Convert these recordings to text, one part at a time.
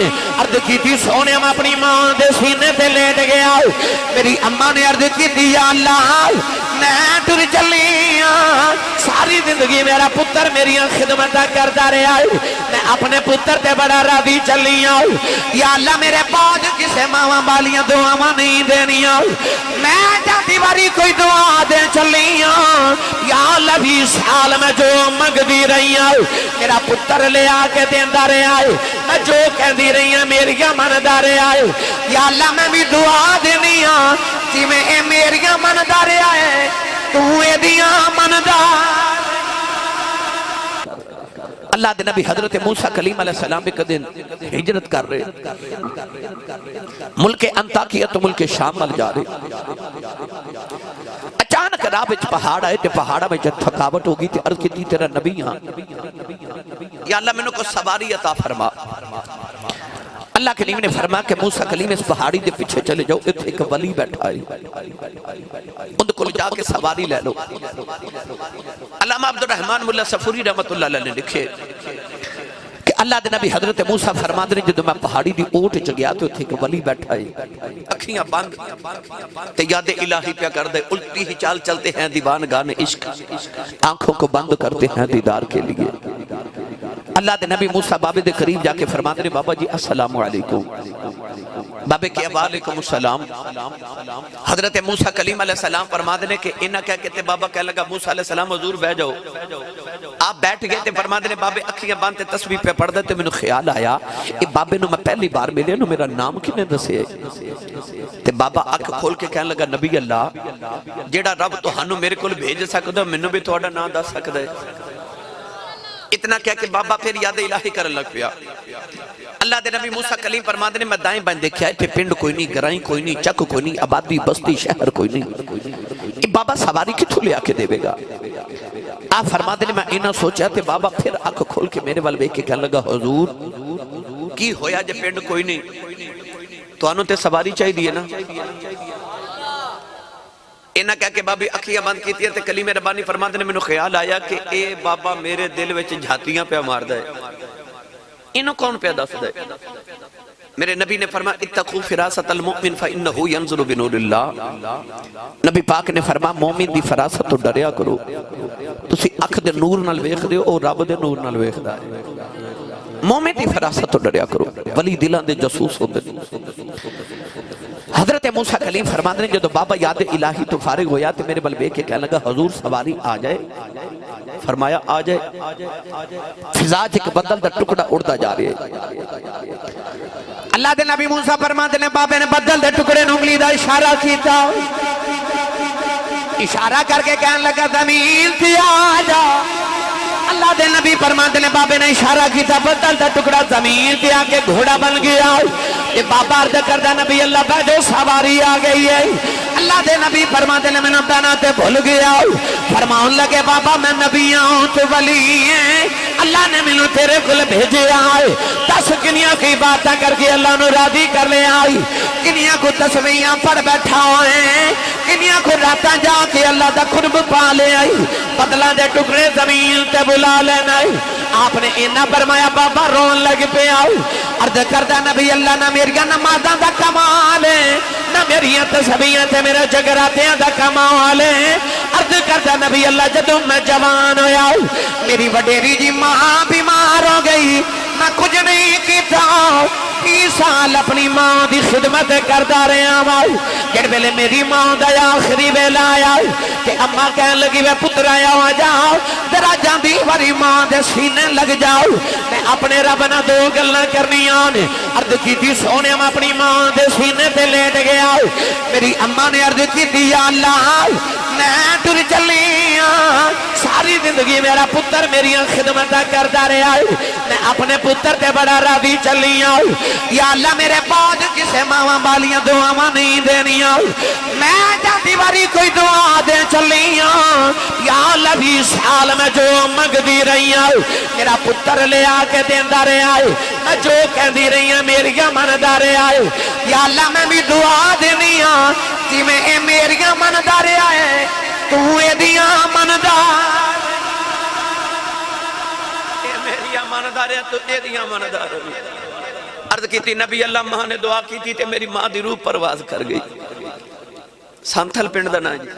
نے عرض کی تھی سونے ہم اپنی ماں دے سینے تے لیٹ گیا میری اماں نے عرض کی تھی یا اللہ میں ٹر چلیاں ساری زندگی میرا پتر میری خدمت کرتا رہا میں اپنے پتر تے بڑا راضی چلیاں یا اللہ میرے بعد کسے ماں بالیاں دعاواں نہیں دینیاں میں جاتی باری کوئی دعا دے چلیاں یا اللہ 20 سال میں جو منگدی رہی ہوں میرا پتر لے آ کے دیندہ رہا ہے میں جو کہندی رہی ہوں میریاں مندہ رہا ہے یا اللہ میں بھی دعا دینی ہوں جی میں اے میریاں مندہ رہا ہے تو اے دیاں مندہ اللہ دے نبی حضرت موسیٰ کلیم علیہ السلام ایک دن ہجرت کر رہے ملک انطاکیہ تو ملک شام مل جا رہے اچانک راہ وچ پہاڑ آئے تے پہاڑا میں جب تھکاوٹ ہوگی تے عرض کی تھی تیرا نبی یہاں یا اللہ میں نے کو سواری عطا فرما اللہ کلیم نے فرما کہ موسیٰ کلیم اس پہاڑی دے پیچھے چلے جاؤ اتھے ایک ولی بیٹھا ہے ان کو جا کے سواری لے لو علامہ عبد الرحمن ملا صفوری رحمت اللہ علیہ نے لکھے کہ اللہ دے نبی حضرت موسیٰ فرما دے جدو میں پہاڑی دی اوٹ چ گیا تو اتھے ایک ولی بیٹھا ہے اکھیاں بند تے یاد الہی پیا کر دے الٹی ہی چال چلتے ہیں دیوان گانے عشق آنکھوں کو بند کرتے ہیں دیدار کے لیے اللہ دے نبی موسیٰ بابے دے قریب جا کے فرما دے بابا جی السلام علیکم بابے کے وعلیکم السلام حضرت موسیٰ کلیم علیہ السلام فرما دے کہ انہا کہہ کہتے بابا کہہ لگا موسیٰ علیہ السلام حضور بہ جاؤ آپ بیٹھ گئے تے فرما دے بابے اکھیاں باندھتے تسبیح پہ پڑھ دیتے میں نے خیال آیا اے بابے نو میں پہلی بار ملے نو میرا نام کنے دسے تے بابا اکھ کھول کے کہنے لگا نبی اللہ جیڑا رب تو ہنو میرے کول بھیج سکتا میں نے بھی تھوڑا نام دس سکتا ہے اتنا کیا کہ بابا پھر یاد الہی کرن لگ پیا اللہ دے نبی موسیٰ کلیم فرماتے نے میں دائیں بائیں دیکھیا ہے پنڈ کوئی نہیں گرائیں کوئی نہیں چک کوئی نہیں آبادی بستی شہر کوئی نہیں بابا سواری کتھو لے آکے دے گا آپ فرماتے نے میں اینا سوچا تے بابا پھر آنکھ کھول کے میرے والے کے کہنے لگا حضور کی ہویا جے پنڈ کوئی نہیں تو آنو تے سواری چاہی دیئے نا اینا کہہ کہ بابی اکھیاں بند کیتی ہے تے کلیم ربانی فرماتے نے میں نے خیال آیا کہ اے بابا میرے دل وچ جھاتیاں پہ مار دے انہوں کون پہ دس دے میرے نبی نے فرمایا اتقو فراست المؤمن فإنہو ینظر بنور اللہ نبی پاک نے فرمایا مومن دی فراست تو ڈریا کرو تسی اکھ دے نور نال ویکھ دے اور رب دے نور نال ویکھ دا مومن دی فراست تو ڈریا کرو ولی دلان دے جسوس ہوندے حضرت موسیٰ کلیم فرماتے ہیں جدو بابا یاد الہی تو فارغ ہویا تو میرے بل بے کے کہنے لگا حضور سواری آ جائے فرمایا آ جائے فضا ایک بدل دا ٹکڑا اڑتا جا رہے اللہ دے نبی موسیٰ فرماتے ہیں بابے نے بدل دے ٹکڑے نگلی دا اشارہ کیتا اشارہ کر کے کہنے لگا زمین تھی آ جا اللہ دے نبی فرماتے نے بابے نے اشارہ کیتا بدل دا ٹکڑا زمین پہ آ کے گھوڑا بن گیا یہ بابا عرض کردہ نبی اللہ پہ جو سواری آ گئی ہے اللہ دے نبی فرماتے نے میں نے بناتے بھول گیا فرماؤں لگے بابا میں نبی آؤں تو ولی ہیں اللہ نے میں نے تیرے کل بھیجے آئے 10 کنیاں کی باتیں کر کے اللہ نے راضی کر لے آئی کنیاں کو تسبیحاں پڑھ بیٹھا ہوئے کنیاں کو راتاں جا کے اللہ دا قرب پا لے آئی بدلہ دے ٹکڑے زمین تے بلا لینا آپ نے اینا فرمایا بابا رون لگ پہ آؤ عرض کردہ نبی اللہ نہ میری نمازاں دا کمال ہے نہ میری تسبیحاں تے میرے جگراتیاں دا کمال ہے عرض کردہ نبی اللہ جدوں میں جوان ہویا میری وڈیری جی ماں بیمار ہو گئی میں کچھ نہیں کیتا 30 سال اپنی ماں دی خدمت کردہ رہے آوائی جڑ ویلے میری ماں دا آخری ویلا آیا کہ اماں کہنے لگی میں پتر آیا ہوا جاؤ درہ جاندی واری ماں دے سینے لگ جاؤ میں اپنے رب نہ دو گلنا کرنی آنے عرض کی تھی سونے ہم اپنی ماں دے سینے تے لیٹ گیا میری اماں نے عرض کی تھی یا اللہ میں ٹر چلیاں ساری زندگی میرا پتر میری خدمت کردہ رہا میں اپنے پتر تے بڑا راضی چلیاں یا اللہ میرے بعد کسے ماں بالیاں دعاواں نہیں دینیاں میں جاتی باری کوئی دعا دے چلیاں یا اللہ 20 سال میں جو منگدی رہی ہوں میرا پتر لے آ کے دیندہ رہا میں جو کہندی رہی ہوں میریاں مندہ رہا یا اللہ میں بھی دعا دینی ہوں جی میں اے میریاں مندہ رہا ہے تو اے دیاں مندہ اے میریاں مندہ رہا تو اے دیاں مندہ رہا عرض کی تھی نبی اللہ ماں نے دعا کی تھی تے میری ماں دی روح پرواز کر گئی سانتھل پنڈ دا نا جی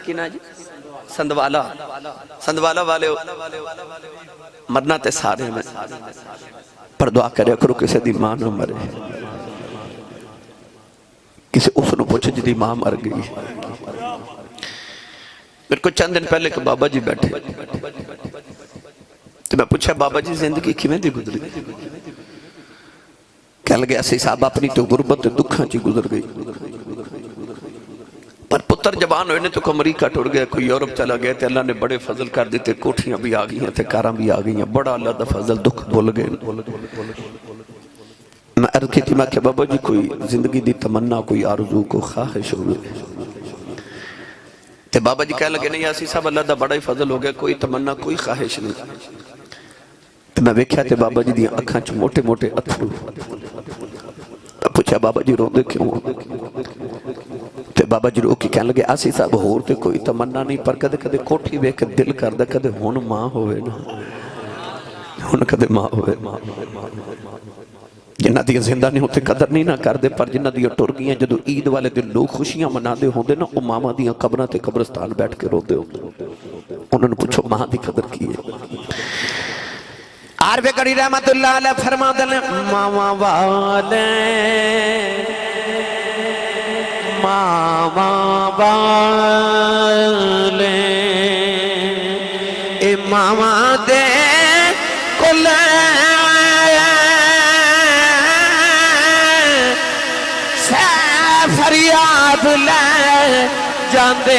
کی نا جی سندوالا والے مرنا تے سارے میں پر دعا کرے کرو کسی دی ماں نہ مرے کسی اس نے پوچھے جی دی ماں مر گئی میرے کو چند دن پہلے کہ بابا جی بیٹھے تو میں پوچھا بابا جی زندگی کیویں دی گزری کہہ لگے ایسی صاحب اپنی تو غربت دکھاں چی گزر گئی پر پتر جوان ہوئے نے تو کوئی امریکہ ٹوڑ گیا کوئی یورپ چلا گیا تے اللہ نے بڑے فضل کر دیتے کوٹھیاں بھی آگئی ہیں تے کاراں بھی آگئی ہیں بڑا اللہ دا فضل دکھ بھول گئے میں عرض کی تھی میں کہ بابا جی کوئی زندگی دی تمنا کوئی آرزو کو خواہش ہوئے تے بابا جی کہہ لگے نہیں ایسی صاحب اللہ دا بڑا ہی فضل ہو گیا کوئی تمنا کوئی خواہش نہیں تے میں ویکھیا تے بابا جی دی اکھاں چ موٹے موٹے اتھرو پوچھا بابا جی رو دے کیوں تے بابا جی رو کی کہنے لگے آسی صاحب ہور تے کوئی تمنا نہیں پر کدے کدے کوٹھی بے کے دل کر دے کدے ہون ماں ہوئے نا ہون کدے ماں ہوئے جنہ دیا زندہ نہیں ہوتے قدر نہیں نہ کر دے پر جنہ دیا ٹر گیاں جدو عید والے دن لوگ خوشیاں منا دے ہوں دے نا وہ ماما دیا قبرہ تے قبرستان بیٹھ کے رو دے انہوں نے پوچھو ماں دی قدر کی ہے عارف کڑی رحمت اللہ علیہ فرما دلیں ماما والے اے ماما دے کلے سے فریاد لے جاندے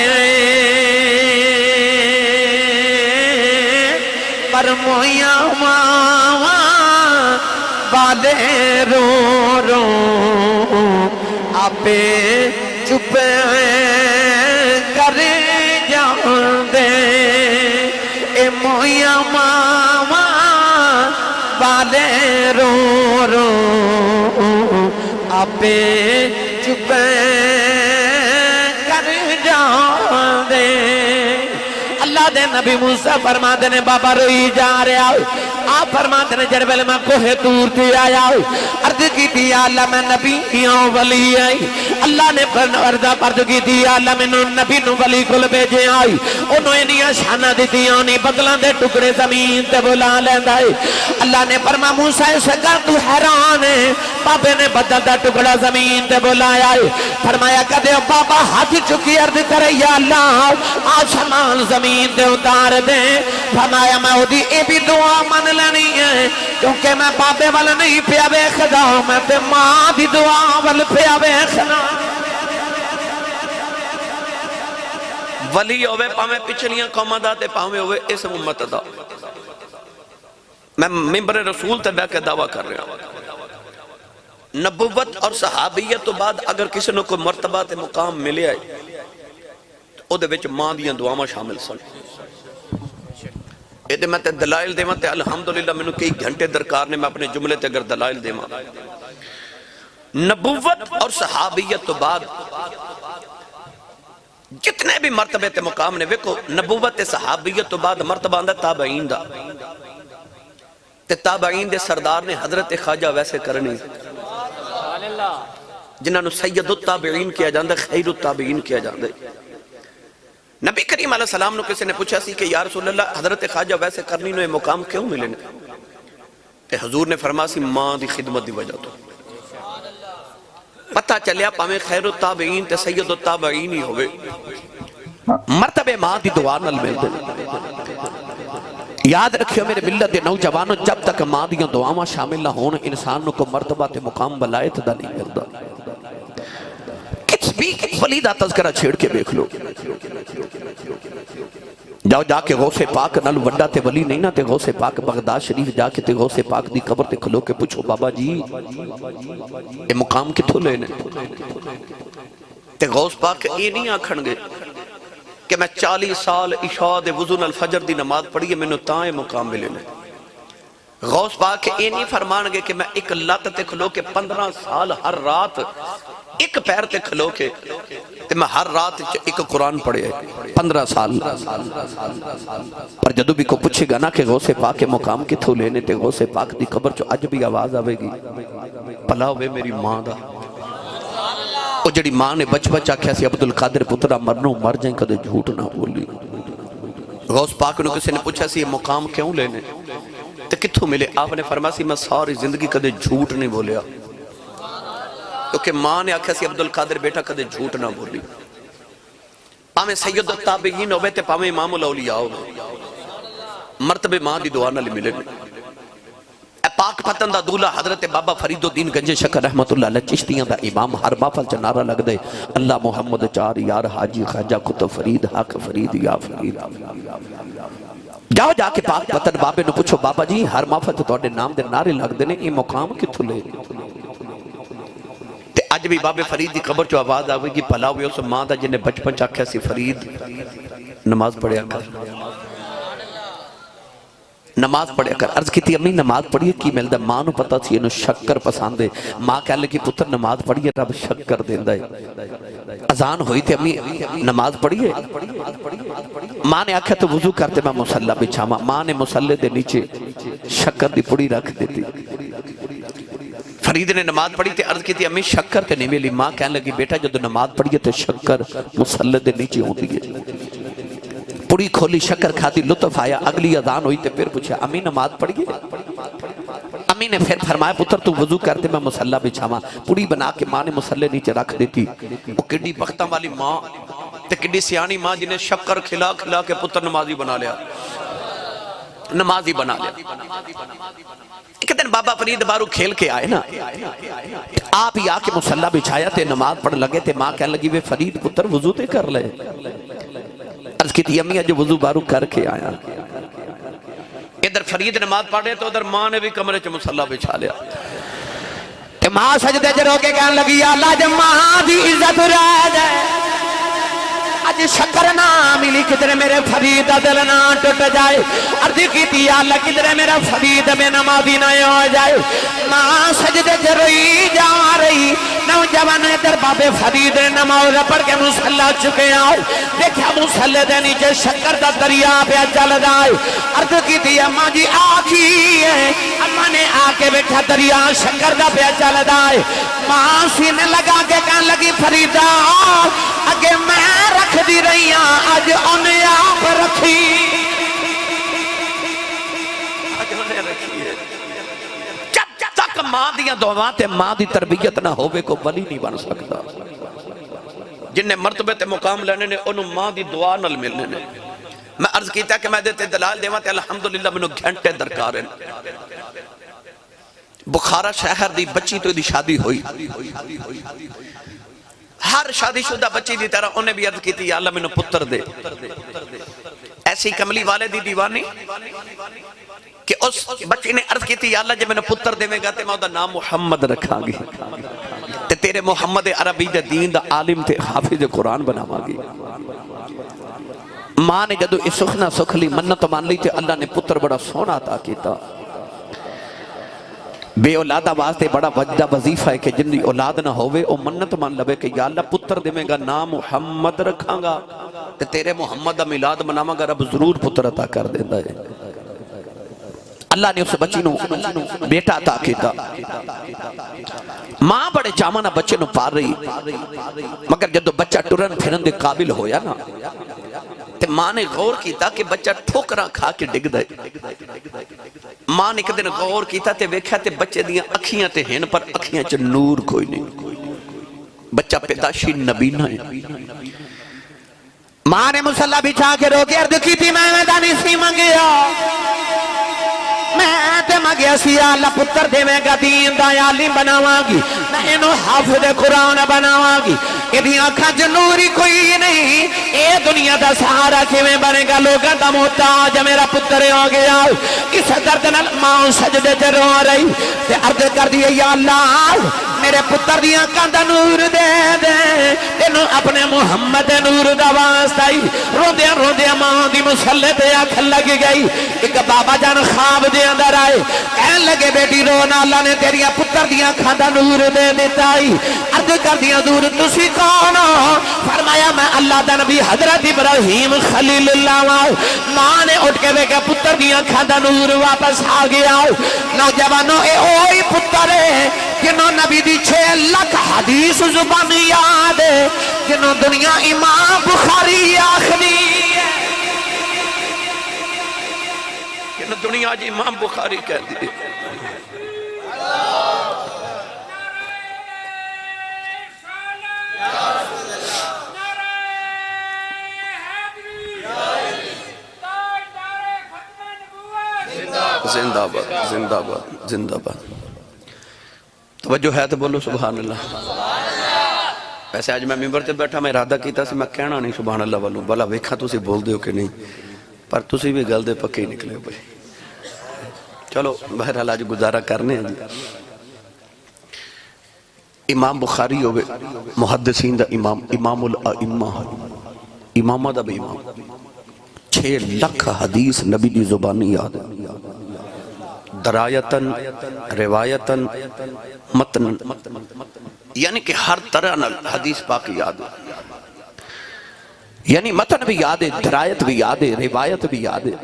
پر مویاں ماما والے رو رو آپے چپ کر جاندے اے مویاں ماما والے رو رو آپے چپ کر جاندے اللہ دے نبی موسیٰ فرما دے نے بابا روئی جا رہا آپ فرما دے نے جربیل میں کوہ تور تھی آیا عرض کی تھی اللہ میں نبیوں ولی آئی اللہ نے عرضہ پرد کی تھی اللہ میں نبی نو ولی کل بیجے آئی انہوں انہیں شانہ دی تھی آنی بدلان دے ٹکڑے زمین تے بلا لیندہ آئی اللہ نے فرما موسیٰ سکا تو حیران ہے بابے نے بدل دا ٹکڑا زمین تے بلایا آئی فرمایا کدے بابا ہاتھ چکی عرض کرے یا اللہ آسمان زمین تے اتار دیں فرمایا میں ہو دی اے بھی دعا من لینی ہے کیونکہ میں بابے والا نہیں پیا بے خدا میں تے ماں دی دعا والا پیا بے خدا ولی ہوئے پاہمیں پچھلیاں قومہ دا تے پاہمیں ہوئے اس امت دا میں ممبر رسول تے بے کے دعویٰ کر رہا ہوں نبوت اور صحابیت تو بعد اگر کسی نے کوئی مرتبہ تے مقام ملے آئے او دے وچ ماں دیاں دعاواں شامل سن اے دے میں تے دلائل دے تے الحمدللہ میں نے کئی گھنٹے درکار نے میں اپنے جملے تے اگر دلائل دے نبوت اور صحابیت تو بعد جتنے بھی مرتبے تے مقام نے ویکو نبوت صحابیت تو بعد مرتبہ اندر تابعین دا تے تابعین دے سردار نے حضرت خواجہ ویسے کرنی جنہاں نو سید التابعین کیا جاندے خیر التابعین کیا جاندے نبی کریم علیہ السلام نے کسی نے پوچھا سی کہ یا رسول اللہ حضرت خواجہ ویسے کرنی نو یہ مقام کیوں ملے تے حضور نے فرما سی ماں دی خدمت دی وجہ تو پتہ چلیا پاویں خیر التابعین تے سید التابعین ہی ہوئے مرتبہ ماں دی دعا نل مل دے یاد رکھیو میرے ملت دے نوجوانوں جب تک ماں دیاں دعاواں شامل نہ ہون انسان کو مرتبہ تے مقام ولایت دا نہیں کردا کس بھی ولی دا تذکرہ چھیڑ کے دیکھ لو جاؤ جا کے غوث پاک نل وڈا تے ولی نہیں نا تے غوث پاک بغداد شریف جا کے تے غوث پاک دی قبر تے کھلو کے پوچھو بابا جی یہ مقام کتھوں لینے تے غوث پاک یہ نہیں آکھن گے کہ میں 40 سال عشاء دے وضو الفجر دی نماز پڑھی ہے میں نے تائیں مقام ملے نے غوث پاک یہ نہیں فرمان گے کہ میں ایک لت تے کھلو کے 15 سال ہر رات ایک پیر تے کھلو کے تے میں ہر رات ایک قرآن پڑھے 15 سال پر جدو بھی کو پوچھے گا نا کہ غوث پاک کے مقام کتھوں لینے تے غوث پاک دی قبر چو اج بھی آواز آوے گی پلا ہوئے میری ماں دا او جڑی ماں نے بچ بچ آکھیا سی عبدالقادر پترہ مرنو مر جائیں کدے جھوٹ نہ بولی غوث پاک نے کسی نے پوچھا سی یہ مقام کیوں لینے تے کتھوں ملے آپ نے فرمایا سی میں ساری زندگی کدے جھوٹ نہیں بولیا کیونکہ ماں نے آکھیا سی عبدالقادر بیٹا کدے جھوٹ نہ بولی پاویں سید التابعین ہوئے تے پاویں امام الاولیاء ہوئے مرتبہ ماں دی دعا نہ ملے اے پاک پتن دا دولہ حضرت بابا فرید الدین گنج شکر رحمت اللہ علیہ چشتیاں دا امام ہر محفل چ نعرہ لگ دے اللہ محمد چار یار حاجی خواجہ کتب فرید حق فرید یا فرید جاؤ جا کے پاک پتن بابے نے پوچھو بابا جی ہر محفل چ تواڈے نام دے نعرے لگ دے نے یہ مقام کتھوں لے تے اج بھی بابے فرید دی قبر چو آواز آوے گی پلا ہوئے اس ماں دا جنہیں بچپن چاکھیا سی فرید نماز پڑھیا کر نماز پڑھیا کر عرض کی تھی امی نماز پڑھیے کی ملدہ ماں نو پتا تھی انہوں شکر پساندے ماں کہہ لگی پتر نماز پڑھیے رب شکر دیندہ ہے اذان ہوئی تھی امی نماز پڑھیے ماں نے آکھا تو وضو کرتے میں مسلح بچھاما ماں نے مسلح دے نیچے شکر دی پڑی رکھ دیتی فرید نے نماز پڑھی تھی عرض کی تھی امی شکر تے نہیں ملی ماں کہنے لگی بیٹا جدو نماز پڑھیے تو شکر مسلح دے نیچے ہوتی ہے پوری کھولی شکر کھاتی لطف آیا اگلی اذان ہوئی تے پھر پوچھا امی نماز پڑھیے امی نے پھر فرمایا پتر تو وضو کرتے میں مسلح بچھاما پوری بنا کے ماں نے مسلح نیچے رکھ دیتی وہ کڈی بختہ والی ماں تے کڈی سیانی ماں جنہیں شکر کھلا کھلا کے پتر نمازی بنا لیا نمازی بنا لیا ایک دن بابا فرید بارو کھیل کے آئے نا آپ ہی آکے مسلح بچھایا تے نماز پڑھ لگے تے ماں کہنے لگی وے فرید پتر وضو تے کر لے عرض کی تھی امی جو وضو بارو کر کے آیا ادھر فرید نماز پڑھے تو ادھر ماں نے بھی کمرے چ مسلح بچھا لیا کہ ماں سجدے چ رو کے کہنے لگی یا اللہ جب ماں دی عزت رہ جائے اج شکر نہ ملی کدھر میرے فرید دل نہ ٹوٹ جائے عرض کی تھی یا اللہ کدھر میرا فرید بے نمازی نہ ہو جائے ماں سجدے چ روئی جا رہی نوجوان ادھر بابے فرید نے نماز پڑھ کے مسلح چکے آئے دیکھا مسلح دے نیچے شکر دا دریا پہ چل جائے عرض کی تھی اماں جی آکھی ہے اماں نے آکے بیٹھا دریا شکر دا پہ چل جائے ماں سینے لگا کے کہنے لگی فریدہ اگے میں رکھ دی رہی ہاں اج انہیں آپ رکھی جب تک ماں دیاں دعوات تے ماں دی تربیت نہ ہوئے کو ولی نہیں بن سکتا جنہیں مرتبے تے مقام لینے نے انہوں ماں دی دعا نل ملنے نے میں عرض کیتا کہ میں دیتے دلال دیواں تے الحمدللہ منو گھنٹے درکار ہیں بخارا شہر دی بچی تو دی شادی ہوئی ہر شادی شدہ بچی دی طرح انہیں بھی عرض کی تھی یا اللہ منو پتر دے ایسی کملی والے دی دیوانی کہ اس بچی نے عرض کی تھی یا اللہ جب منو پتر دے میں گاتے میں دا نام محمد رکھا گی تے تیرے محمد عربی دے دین دا عالم تے حافظ قرآن بناوا گی ماں نے جدو اس سخنا سکھلی منت مان لی تے اللہ نے پتر بڑا سونا عطا کیتا بے اولادہ واسطے بڑا وجدہ وظیفہ ہے کہ جن دی اولاد نہ ہوئے او منت مان لبے کہ یا اللہ پتر دے میں گا نام محمد رکھاں گا تے تیرے محمد دا میلاد مناواں گا رب ضرور پتر عطا کر دیندا ہے اللہ نے اس بچی نو بیٹا عطا کیتا ماں بڑے چامانہ بچے نو پار رہی مگر جدو بچہ ٹرن پھرن دے قابل ہویا نا تے ماں نے غور کیتا کہ بچہ ٹھوکراں کھا کے ڈگ دے ماں نے ایک دن غور کیتا تے ویکھیا تے بچے دیاں اکھیاں تے ہن پر اکھیاں چ نور کوئی نہیں بچہ پیداشی نبینا ہے ماں نے مسلح بچھا کے رو کے عرض کی تھی میں میدانی سی منگیا میں تے مگیا سی اللہ پتر دے میں گا دین دا عالم بناواں گی میں انہوں حافظ قرآن بناواں گی یہ دی آنکھاں جو نوری کوئی نہیں اے دنیا دا سہارا کیویں بنے گا لوگاں دا محتاج میرا پتر ہو گیا اس درد نال ماں سجدے تے رو رہی تے عرض کر دی یا اللہ میرے پتر دی آنکھاں دا نور دے دے تینوں اپنے محمد نور دا واسطہ ہی رو دیا ماں دی مسلح تے آنکھ لگ گئی ایک بابا جان خواب دی دے اندر آئے کہن لگے بیٹی رونا اللہ نے تیریاں پتر دیاں کھاندہ نور دے دیتا ہی عرض کر دیاں دور تسی کون ہو فرمایا میں اللہ دا نبی حضرت ابراہیم خلیل اللہ ماں نے اٹھ کے دیکھا پتر دیاں کھاندہ نور واپس آ گیا نوجوانوں اے اوہی پتر ہے جنہوں نبی دی 6 لاکھ حدیث زبانی یاد ہے جنہوں دنیا امام بخاری آخری ہے جنہوں دنیا جی امام بخاری کہہ دی زندہ باد زندہ باد زندہ باد توجہ ہے تو بولو سبحان اللہ ویسے آج میں ممبر تے بیٹھا میں ارادہ کیتا سی میں کہنا نہیں سبحان اللہ والوں بلا ویکھا تسی بول دے ہو کہ نہیں پر تسی بھی گل دے پکے نکلے بھائی چلو بہرحال آج گزارا کرنے ہیں جی امام بخاری ہوئے محدثین دا امام امام الائمہ امامہ دا بھی امام 6 لاکھ حدیث نبی دی زبانی یاد ہے درایتاً روایتاً متن یعنی کہ ہر طرح حدیث پاک یاد ہے یعنی متن بھی یاد ہے درایت بھی یاد ہے روایت بھی یاد ہے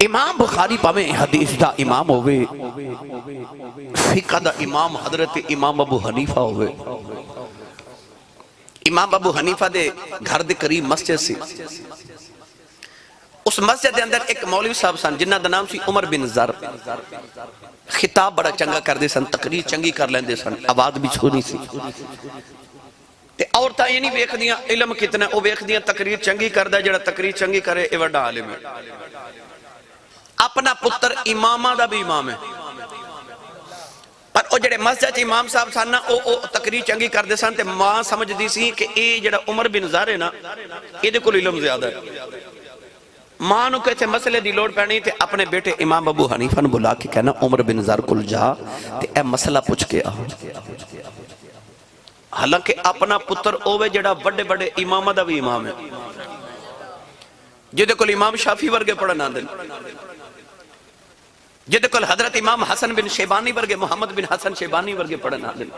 امام بخاری پاویں حدیث دا امام ہوئے فقہ دا امام حضرت امام ابو حنیفہ ہوئے امام ابو حنیفہ دے گھر دے قریب مسجد سی اس مسجد دے اندر ایک مولوی صاحب سن جنہ دا نام سی عمر بن زر خطاب بڑا چنگا کر دے سن تقریر چنگی کر لیندے سن آواز بھی چھونی سی تے عورتاں یہ نہیں ویکھ دیاں علم کتنا او ویکھ دیاں تقریر چنگی کر دا جڑا تقریر چنگی کرے اے وڈا عالم ہے اپنا پتر امامہ دا بھی امام ہے پر او جڑے مسجد امام صاحب سن نا او تقریر چنگی کر دے سن تے ماں سمجھ دی سی کہ اے جڑا عمر بن زر ہے نا اے دے کول علم زیادہ ہے ماں نو کہتے مسئلے دی لوڑ پہنی تے اپنے بیٹے امام ابو حنیفہ نے بلا کے کہنا عمر بن زر کل جا تے اے مسئلہ پوچھ کے آؤ حالانکہ اپنا پتر اوے جڑا بڑے بڑے امامہ دا بھی امام ہے جدے کل امام شافی ورگے پڑھنا دن جدے کل حضرت امام حسن بن شیبانی ورگے محمد بن حسن شیبانی ورگے پڑھنا دن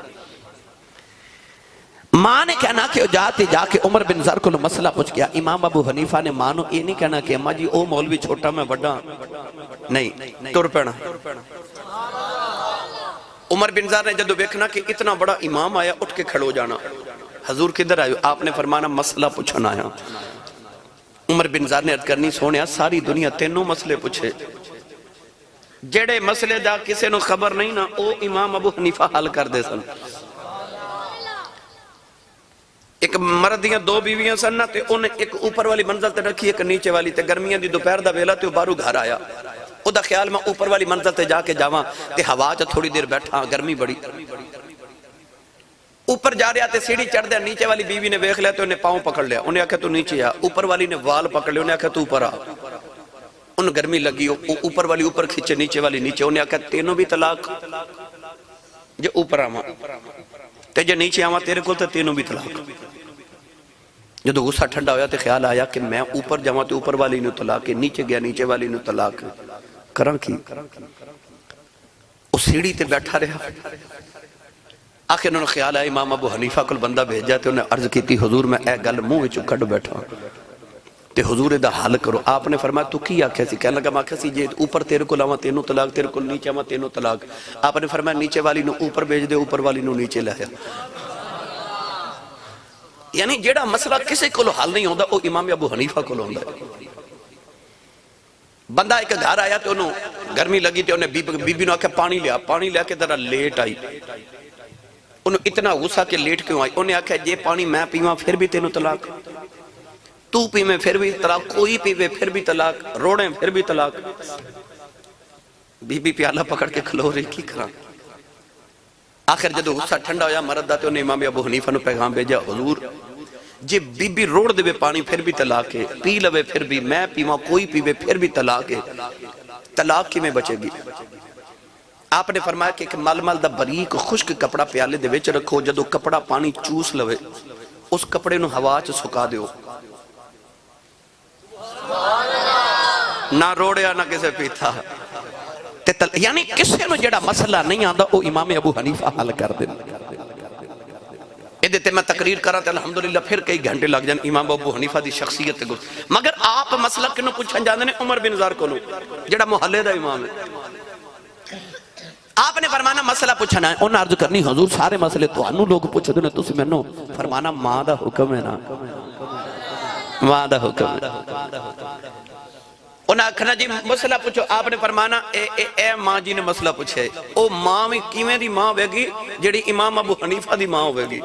ماں نے کہنا کہ جاتے جا کے عمر بن زر کو مسئلہ پوچھ گیا امام ابو حنیفہ نے ماں نو یہ نہیں کہنا کہ اماں جی او مولوی چھوٹا میں بڑا نہیں تر پینا عمر بن زر نے جدو بیکھنا کہ اتنا بڑا امام آیا اٹھ کے کھڑو جانا حضور کدھر آئے آپ نے فرمانا مسئلہ پوچھنا آیا عمر بن زر نے عرض کرنی سونیا ساری دنیا تینوں مسئلے پوچھے جڑے مسئلے دا کسے نو خبر نہیں نا او امام ابو حنیفہ حل کر دے سن ایک مرد دیاں 2 بیویاں سن نا تے انہیں ایک اوپر والی منزل تے رکھی ایک نیچے والی تے گرمیاں دی دوپہر دا ویلا تے بارو گھر آیا او دا خیال میں اوپر والی منزل تے جا کے جاواں تے ہوا چ تھوڑی دیر بیٹھا گرمی بڑی اوپر جا رہا تے سیڑھی چڑھ دیا نیچے والی بیوی نے ویکھ لیا تے انہیں پاؤں پکڑ لیا انہیں آکھا تو نیچے آ اوپر والی نے وال پکڑ لیا انہیں آکھا تو اوپر آ ان گرمی لگی اوپر والی اوپر کھچے نیچے والی نیچے انہیں آکھا تینوں بھی طلاق جو اوپر آواں تے جو نیچے آواں تیرے کول تے تینوں بھی طلاق جدو غصہ ٹھنڈا ہویا تے خیال آیا کہ میں اوپر جاواں تے اوپر والی نو طلاق نیچے گیا نیچے والی نو طلاق کراں کی اس سیڑھی تے بیٹھا رہا آخر انہوں نے خیال آیا امام ابو حنیفہ کل بندہ بھیجا تے انہیں عرض کی تھی حضور میں اے گل منہ وچ کڈ بیٹھا تے حضور دا حل کرو آپ نے فرمایا تو کی آکھیا سی کہنے لگا میں آکھیا سی جے اوپر تیرے کو لاواں تینوں طلاق تیرے کو نیچے آواں تینوں طلاق آپ نے فرمایا نیچے والی نو اوپر بھیج دے اوپر والی نو نیچے لے آیا یعنی جیڑا مسئلہ کسی کو حل نہیں ہوتا وہ امام ابو حنیفہ کو ہوتا ہے بندہ ایک گھر آیا تو انہوں گرمی لگی تو انہیں بی بی نو آکھا پانی لیا کے ذرا لیٹ آئی انہوں اتنا غصہ کہ لیٹ کیوں آئی انہیں آکھا یہ پانی میں پیواں پھر بھی تینوں طلاق تو پیویں پھر بھی طلاق کوئی پیوے پھر بھی طلاق روڑیں پھر بھی طلاق بی بی پیالہ پکڑ کے کھلو رہی کی کراں آخر جدو غصہ ٹھنڈا ہویا مرد داتے انہیں امام ابو حنیفہ نے پیغام بھیجا حضور جی بی بی روڑ دے پانی پھر بھی طلاق ہے پی لوے پھر بھی میں پیواں کوئی پیوے پھر بھی طلاق ہے طلاق کی میں بچے گی آپ نے فرمایا کہ ایک مل مل دا بریک خشک کپڑا پیالے دے وچ رکھو جدو کپڑا پانی چوس لوے اس کپڑے نو ہوا چ سکا دیو نہ روڑیا نہ کسے پیتا یعنی کسے نو جڑا مسئلہ نہیں آندا وہ امام ابو حنیفہ حل کر دیں ادھے تے میں تقریر کرا تے الحمدللہ پھر کئی گھنٹے لگ جان امام ابو حنیفہ دی شخصیت تے مگر آپ مسئلہ کنو پوچھن جاندے نے عمر بن زار کو جڑا محلے دا امام ہے آپ نے فرمانا مسئلہ پوچھنا ہے انہوں عرض کرنی حضور سارے مسئلے تو انہوں لوگ پوچھو دنے تو میں نو فرمانا ماں دا حکم ہے نا ماں دا حکم ہے انہوں کہنا جی مسئلہ پوچھو آپ نے فرمانا اے ماں جی نے مسئلہ پوچھے او ماں میں کیویں دی ماں ہوئے گی جڑی امام ابو حنیفہ دی ماں ہوئے گی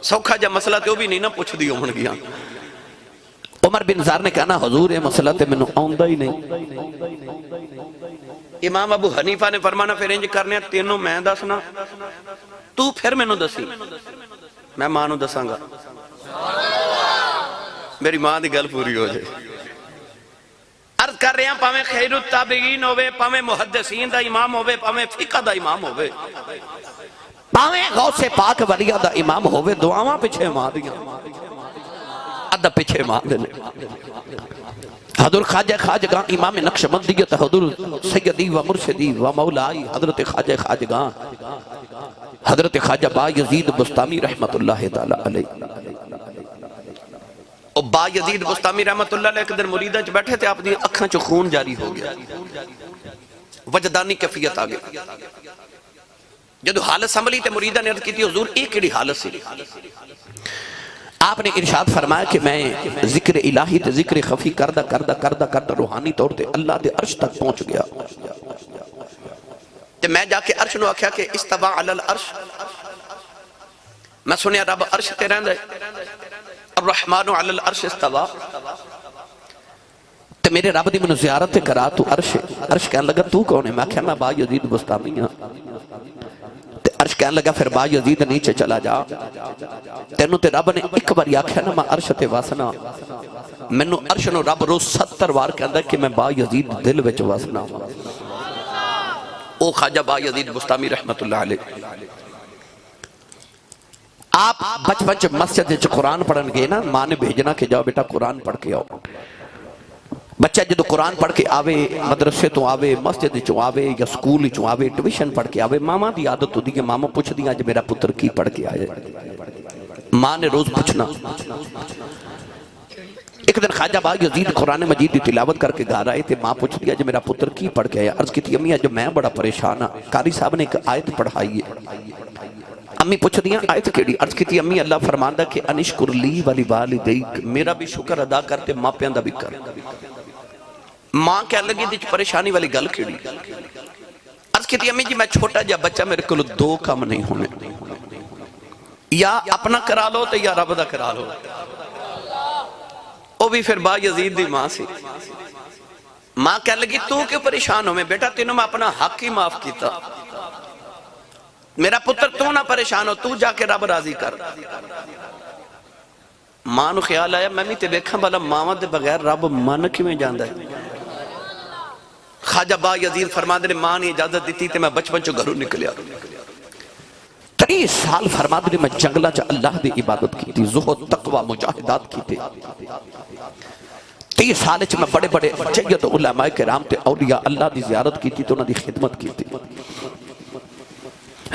سوکھا جا مسئلہ تے وہ بھی نہیں نہ پوچھ دی ہون گیا عمر بن زار نے کہنا حضور یہ مسئلہ تے میں نو آؤندہ ہی نہیں امام ابو حنیفہ نے فرمانا پھر انج کرنے تینوں میں دسنا تو پھر میں نو دسی میں ماں نو دساں گا میری ماں دی گل پوری ہو جائے عرض کر رہے ہیں پاویں خیر التابعین ہوئے پاویں محدثین دا امام ہوئے پاویں فقہ دا امام ہوئے پاویں غوث پاک ولیہ دا امام ہوئے دعاواں پچھے ماں دیا ادھا پچھے ماں دینے حضور خواجہ خواجگاں امام نقشبندیت حضور سیدی و مرشدی و مولائی حضرت خواجہ خواجگاں حضرت خواجہ با یزید بستامی رحمت اللہ تعالی علیہ اور با یزید بستامی رحمت اللہ علیہ ایک دن مریدہ چ بیٹھے تھے آپ دی اکھاں چو خون جاری ہو گیا وجدانی کیفیت آگے جدو حالت سنبھلی تے مریدہ نے عرض کی تھی حضور ایک کیڑی حالت سی آپ نے ارشاد فرمایا کہ میں ذکر الہی تے ذکر خفی کردہ روحانی طور تے اللہ دے عرش تک پہنچ گیا تے میں جا کے عرش نو آکھیا کہ استوا علی العرش میں سنیا رب عرش تے رہن دے الرحمن علی العرش استوا تے میرے رب دی منو زیارت تے کرا تو عرش کہنے لگا تو کون ہے میں کہا میں با یزید بستامی ہاں عرش کہنے لگا پھر با یزید نیچے چلا جا تینوں تے رب نے ایک بار آکھیا نا میں عرش تے واسنا مینوں عرش نو رب روز 70 بار کہندا کہ میں با یزید دل وچ واسنا او خواجہ با یزید بستامی رحمت اللہ علیہ آپ بچ مسجد وچ قرآن پڑھن گئے نا ماں نے بھیجنا کہ جاؤ بیٹا قرآن پڑھ کے آؤ بچہ جدو قرآن پڑھ کے آوے مدرسے تو آوے مسجد چو آوے یا سکول چو آوے ٹویشن پڑھ کے آوے ماما دی عادت ہو دی کہ ماما پوچھ دیا آج میرا پتر کی پڑھ کے آئے ماں نے روز پوچھنا ایک دن خواجہ با یزید قرآن مجید دی تلاوت کر کے گا رہے تھے ماں پوچھ دیا آج میرا پتر کی پڑھ کے آیا عرض کی تھی امی آج میں بڑا پریشان ہاں قاری صاحب نے ایک آیت پڑھائی ہے امی پوچھ دیا آیت کیڑی عرض کی تھی امی اللہ فرماندہ کہ انشکر لی والی والدیک میرا بھی شکر ادا کرتے ماں پیاندہ بھی کر ماں کہنے لگی دیچ پریشانی والی گل کیڑی عرض کی تھی امی جی میں چھوٹا جا بچہ میرے کو دو کام نہیں ہونے یا اپنا کرا لو تو یا رب دا کرا لو وہ بھی پھر با یزید دی ماں سی ماں کہنے لگی تو کیوں پریشان ہو میں بیٹا تینوں میں اپنا حق ہی معاف کیتا میرا پتر تو نہ پریشان ہو تو جا کے رب راضی کر ماں نو خیال آیا میں بھی تے بیکھاں بالا ماں دے بغیر رب من کی میں جاندہ ہے خواجہ با یزید فرماندے نے ماں نے اجازت دیتی تے میں بچپن چو گھروں نکلیا 30 سال فرماندے نے میں جنگلہ چا اللہ دی عبادت کی تھی زہد تقوی مجاہدات کی تھی 30 سال چا میں بڑے بڑے جیت علماء کرام تے اولیاء اللہ دی زیارت کی تھی تو انہاں دی خدمت کی تھی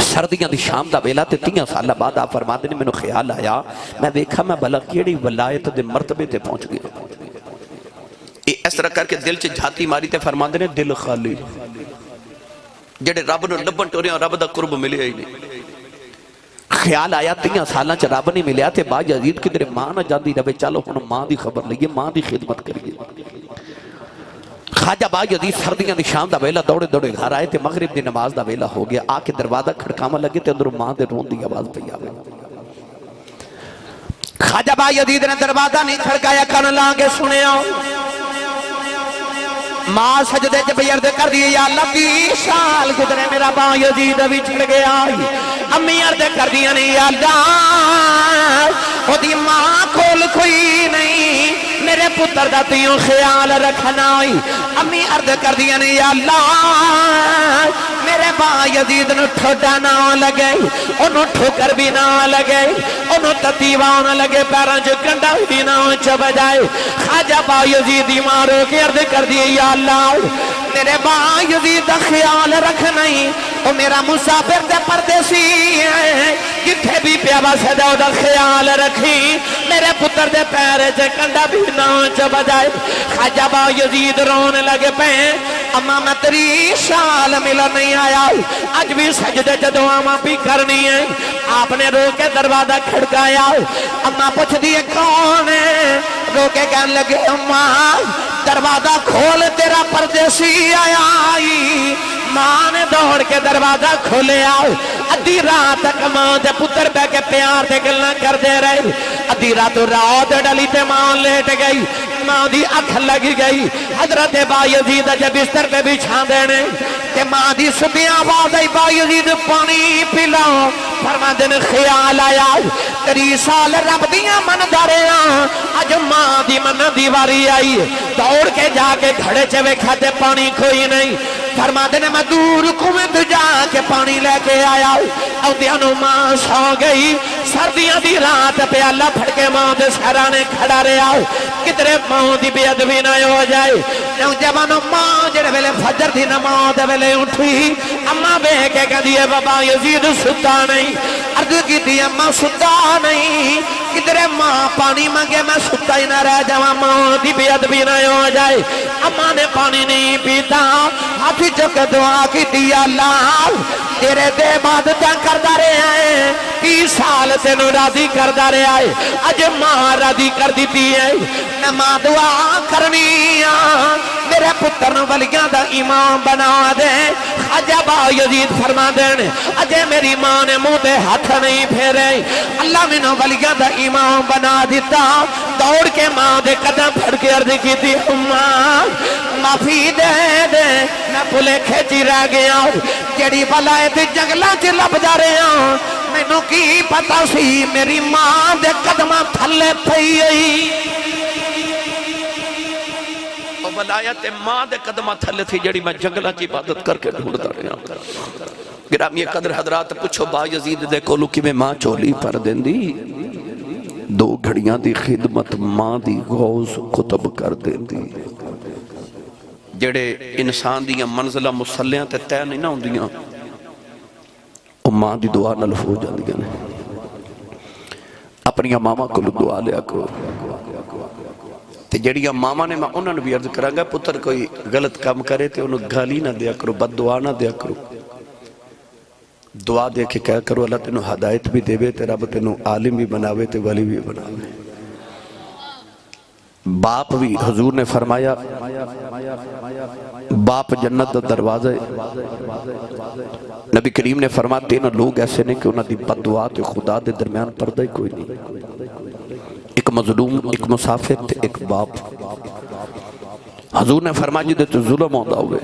سردیاں دی شام دا ویلا تے 30 سال بعد آپ فرماندے نے میں خیال آیا میں دیکھا میں بھلا کیڑی ولایت دے مرتبے تے پہنچ گیا اس طرح کر کے دل چ جھاتی ماری تے فرماندے نے دل خالی جڑے رب نو لبن ٹورے رب دا قرب ملیا ہی نہیں خیال آیا 30 سالاں چ رب نہیں ملیا تے با یزید کدھر ماں نہ جاندی رہے چلو ہن ماں دی خبر لئیے ماں دی خدمت کریے خواجہ با یزید سردیاں دی شام دا ویلا دوڑے دوڑے گھر آئے تے مغرب دی نماز دا ویلا ہو گیا آ کے دروازہ کھڑکاما لگے تے اندر ماں دے رون دی آواز پہ آوے خواجہ با یزید نے دروازہ نہیں کھڑکایا کن لا کے سنے آؤ ماں سجدے جب عرض کر دیئے یا اللہ 20 سال گزرے میرا با یزید بھی چھڑ گیا امی عرض کر دیئے نہیں یا اللہ وہ دی ماں کھول کوئی نہیں میرے پتر دا تیوں خیال رکھنا امی عرض کر دیئے نہیں یا اللہ میرے با یزید نو ٹھوڈا نہ لگے انہوں ٹھوکر بھی نہ لگے انہوں تتیوہ نہ لگے پیران جو کنڈا بھی نہ چب جائے خواجہ با یزید مارو کے عرض کر دیئے یا اللہ میرے با یزید دا خیال رکھ نہیں وہ میرا مسافر دے پردیسی ہے جتھے بھی پیابا سجاؤ دا خیال رکھی میرے پتر دے پیرے سے کنڈا بھی نہ چب جائے خواجہ با یزید رونے لگے پہیں اما میں تری شال ملا نہیں آیا آج بھی سجدے جدو اما بھی کرنی ہے آپ نے رو کے دروازہ کھڑکایا اما پوچھ دیئے کون ہے رو کے کہنے لگے اما دروازہ کھول تیرا پردیسی آیا ماں نے دوڑ کے دروازہ کھولے آؤ ادھی رات تک ماں دے پتر بے کے پیار دے گلنا کر دے رہے ادھی رات رات ڈلی تے ماں لیٹ گئی ماں دی اکھ لگی گئی حضرت با یزید جب بستر پہ بچھا دینے کہ ماں دی سبیاں آواز آئی با یزید پانی پلاؤ فرما دن خیال آیا 3 سال رب دیاں من داریاں آج ماں دی من دیواری آئی دوڑ کے جا کے گھڑے چوے کھاتے پانی کوئی نہیں فرما دن میں دور کمت جا کے پانی لے کے آیا او دیانو ماں سو گئی سردیاں دی رات پہ اللہ پھڑ کے ماں دے سہرانے کھڑا رہے آؤ کترے ماں دی بیعت بھی نہ ہو جائے نوجوانو ماں جڑے ویلے فجر دی نماز دے ویلے اٹھی اما بے کے کہہ دیئے بابا یزید ستا نہیں عرض کی دی اما ستا نہیں کدھرے ماں پانی مانگے میں ستا ہی نہ رہ جاؤں ماں دی بیعت بھی نہ ہو جائے اما نے پانی نہیں پیتا ہاتھی چک دعا کی دی اللہ تیرے دے عبادتاں کردہ رہے ہیں 30 سال سے نو راضی کردہ رہے آئے اج ماں راضی کر دیتی ہے میں ماں دعا کرنی میرے پتر ولیاں دا امام بنا دے خواجہ با یزید فرما دین اجے میری ماں نے منہ دے ہاتھ نہیں پھیرے اللہ میں نو ولیاں دا امام بنا دیتا دوڑ کے ماں دے قدم پھڑ کے عرض کی تھی اماں معافی دے دے میں پلے کھیچی رہ گیا جڑی بلائے تھی جنگلہ چی لب جا رہے ہیں میں نو کی پتا سی میری ماں دے قدمہ تھلے پھئی آئی ولایت ماں دے قدمہ تھلے تھی جڑی میں جنگلہ کی عبادت کر کے ڈھونڈ دا رہا گرامی قدر حضرات پوچھو با یزید دے کولو کی میں ماں چولی پر دین دی 2 گھڑیاں دی خدمت ماں دی غوث کتب کر دین دی جڑے انسان دیاں منزلہ مسلیاں تے تیہ نہیں نہ ہوں دیاں او ماں دی دعا نہ ہو جان دیاں اپنی ماما کو دعا لیا کرو تے جڑیاں ماما نے میں انہوں نے بھی عرض کرا گا پتر کوئی غلط کام کرے تے انہوں گالی نہ دیا کرو بد دعا نہ دیا کرو دعا دے کے کہا کرو اللہ تینوں ہدایت بھی دے بے تے رب تینوں عالم بھی بناوے تے ولی بھی بناوے باپ بھی حضور نے فرمایا باپ جنت دا دروازہ نبی کریم نے فرمایا 3 لوگ ایسے نہیں کہ انہوں دی بد دعا تے خدا دے درمیان پردہ ہی کوئی نہیں ایک مظلوم ایک مسافر تے ایک باپ حضور نے فرمایا جی دے تو ظلم ہوتا ہوئے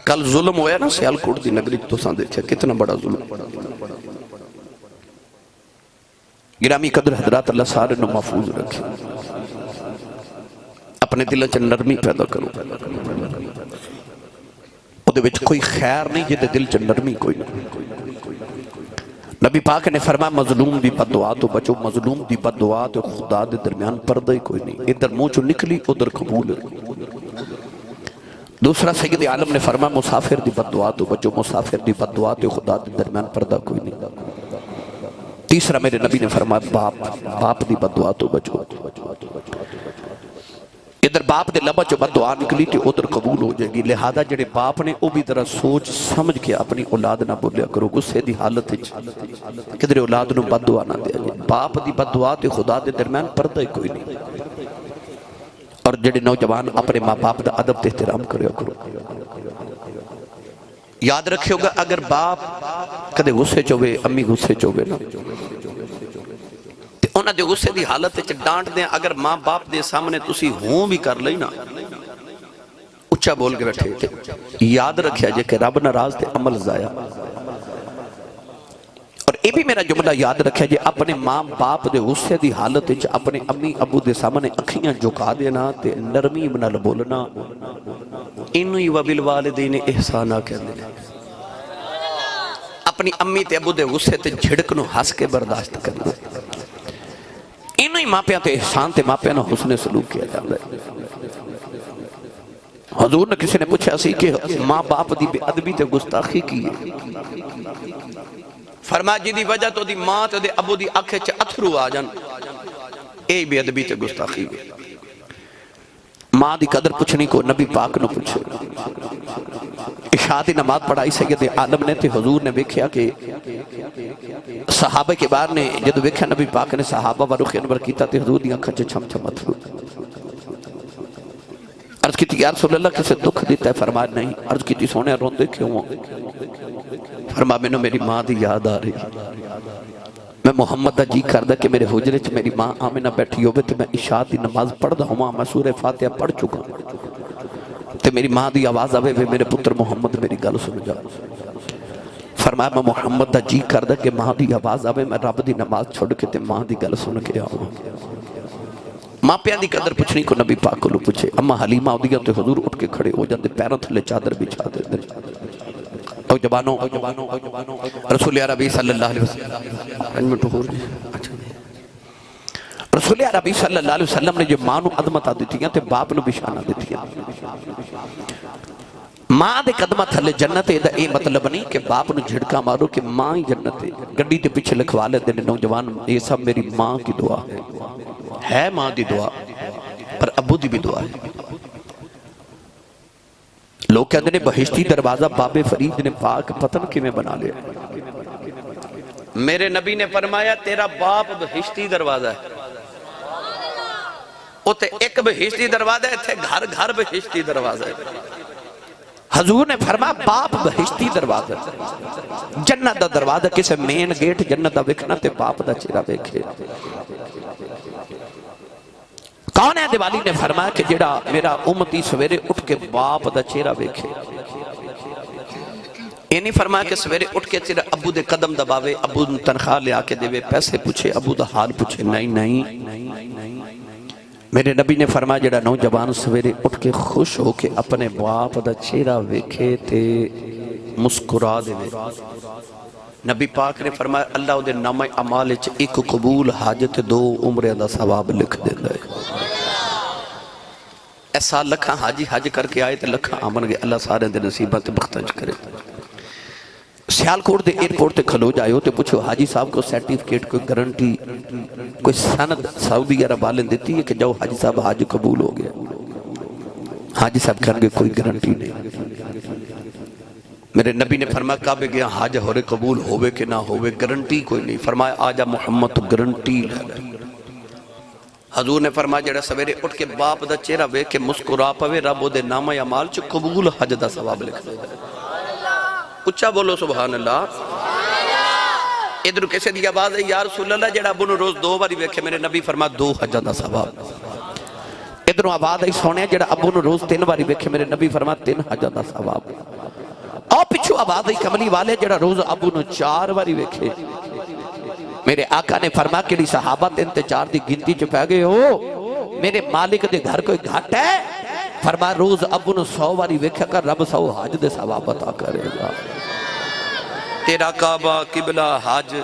کل ظلم ہویا نا سیال کوٹ دی نگری تو سان دیکھا کتنا بڑا ظلم گرامی قدر حضرات اللہ سارے نو محفوظ رکھے اپنے دلوں چ نرمی پیدا کرو او دے وچ کوئی خیر نہیں جے دل چ نرمی کوئی نہیں نبی پاک نے فرمایا مظلوم دی بد دعا تو بچو مظلوم دی بد دعا تو خدا دے درمیان پردہ ہی کوئی نہیں ادھر منہ چو نکلی ادھر قبول ہے دوسرا سید عالم نے فرمایا مسافر دی بد دعا تو بچو مسافر دی بد دعا تو خدا دے درمیان پردہ کوئی نہیں تیسرا میرے نبی نے فرمایا باپ دی بد دعا تو بچو ادھر باپ دے لبا جو بد دعا نکلی تھی ادھر قبول ہو جائے گی لہذا جڑے باپ نے او بھی ذرا سوچ سمجھ کے اپنی اولاد نہ بولیا کرو غصے دی حالت کدھر اولاد نو بد دعا نہ دیا جائے باپ دی بد دعا تے خدا دے درمیان پردہ ہی کوئی نہیں اور جڑے نوجوان اپنے ماں باپ دا ادب تے احترام کرو یاد رکھے ہوگا اگر باپ کدے غصے چوے امی غصے چوے نا انہاں دے غصے دی حالت چ ڈانٹ دیں اگر ماں باپ دے سامنے تسی ہوں بھی کر لئی نا اچھا بول کے بیٹھے یاد رکھیا جے کہ رب ناراض تے عمل ضائع اور اے بھی میرا جملہ یاد رکھیا جے اپنے ماں باپ دے غصے دی حالت چ اپنے امی ابو دے سامنے اکھیاں جھکا دینا تے نرمی نال بولنا انہوں ہی وبالوالدین احسانا کہنے اپنی امی تے ابو دے غصے تے جھڑکنو ہس کے برداشت کرنا انہوں ہی ماں پیاں تے احسان تے ماں پیاں حسن سلوک کیا جاتا ہے حضور نے کسی نے پوچھا سی کہ ماں باپ دی بے ادبی تے گستاخی کی ہے فرمایا جی دی وجہ تو دی ماں تے ابو دی آنکھیں چے اتھرو آ جان اے بے ادبی تے گستاخی ہے ماں دی قدر پوچھنی کو نبی پاک نو پوچھے عشاء دی نماز پڑھائی سید عالم نے تے حضور نے دیکھا کہ صحابہ کے بار نے جدو دیکھا نبی پاک نے صحابہ ورخ انور کیتا تے حضور دی آنکھیں چے چھم چھم اتھرو عرض کی تھی یا رسول اللہ کسے دکھ دیتا ہے فرمایا نہیں عرض کی تھی سونے روندے کیوں فرمایا میں نے میری ماں دی یاد آ رہی میں محمد دا جی کردہ کہ میرے حجرے چ میری ماں آمنہ بیٹھی ہوئے تے میں عشاء دی نماز پڑھ دا ہوں میں سورہ فاتحہ پڑھ چکا تے میری ماں دی آواز آوے میرے پتر محمد میری گل سن جا فرمایا میں محمد دا جی کردہ کہ ماں دی آواز آوے میں رب دی نماز چھوڑ کے تے ماں دی گل سن کے آؤں ماں پیان دی قدر پوچھنی کو نبی پاک کو لو پوچھے اما حلیمہ اودیاں تے حضور اٹھ کے کھڑے ہو جاندے پیروں تھلے چادر بچھا دے او جبانوں رسول عربی صلی اللہ علیہ وسلم رسول عربی صلی اللہ علیہ وسلم نے جو ماں نو عظمت دیتی ہیں تے باپ نو بشانہ دیتی ہیں ماں دے قدمہ تھلے جنت ہے اے مطلب نہیں کہ باپ نو جھڑکا مارو کہ ماں ہی جنت ہے گڈی تے پیچھے لکھوا لے دے نوجوان یہ سب میری ماں کی دعا ہے ماں دی دعا پر ابو دی بھی دعا ہے لوگ کہتے ہیں بہشتی دروازہ باب فرید نے پاک پتن کی میں بنا لیا میرے نبی نے فرمایا تیرا باپ بہشتی دروازہ ہے اوتے ایک بہشتی دروازہ ہے تھے گھر گھر بہشتی دروازہ ہے حضور نے فرمایا باپ بہشتی دروازہ ہے جنت دا دروازہ کسے مین گیٹ جنت دا وکھنا تے باپ دا چہرہ ویکھے کون ہے دیوالی نے فرمایا کہ جڑا میرا امتی سویرے اٹھ کے باپ دا چہرہ ویکھے یہ نہیں فرمایا کہ سویرے اٹھ کے چہرہ ابو دے قدم دباوے ابو تنخواہ لے آکے دے پیسے پوچھے ابو دا حال پوچھے نہیں میرے نبی نے فرمایا جڑا نوجوان سویرے اٹھ کے خوش ہو کے اپنے باپ دا چہرہ ویکھے تے مسکرا دے نبی پاک نے فرمایا اللہ دے نام اعمال وچ ایک قبول حاجت 2 عمرے دا ثواب لکھ دیندا ہے ایسا لکھاں حاجی حج کر کے آئے تے لکھاں آمن گئے اللہ سارے دے نصیبہ تے بختنج کرے سیالکوٹ دے ایئرپورٹ تے کھلو جائے ہو تے پوچھو حاجی صاحب کو سرٹیفکیٹ کوئی گارنٹی کوئی سند سعودی عرب والے دیتی ہے کہ جاؤ حاجی صاحب حج قبول ہو گیا حاجی صاحب کہنے گے کوئی گارنٹی نہیں میرے نبی نے فرمایا کعبے گیا حج ہورے قبول ہوئے کہ نہ ہوئے گارنٹی کوئی نہیں فرمایا آجا محمد تو گارنٹی لے حضور نے فرمایا جڑا سویرے اٹھ کے باپ دا چہرہ وے کے مسکرا پوے رب دے نام اعمال چ قبول حج دا ثواب لکھ دے اچھا بولو سبحان اللہ ادھر کیسے دی آواز ہے یا رسول اللہ جڑا ابو نو روز 2 باری ویکھے میرے نبی فرمایا 2 حج دا ثواب ادھر آواز ہے سونے جڑا ابو نو روز 3 باری ویکھے میرے نبی فرمایا 3 حج دا ثواب اور پچھو آواز ہے کملی والے جڑا روز ابو نو 4 باری ویکھے میرے آقا نے فرمایا کہ صحابہ 3 تے 4 دی گنتی چ پہ گئے ہو میرے مالک دے گھر کوئی گھٹ ہے فرمایا روز ابو نو 100 باری ویکھا کر رب 100 حج دے ثواب عطا کرے گا تیرا کعبہ قبلہ حج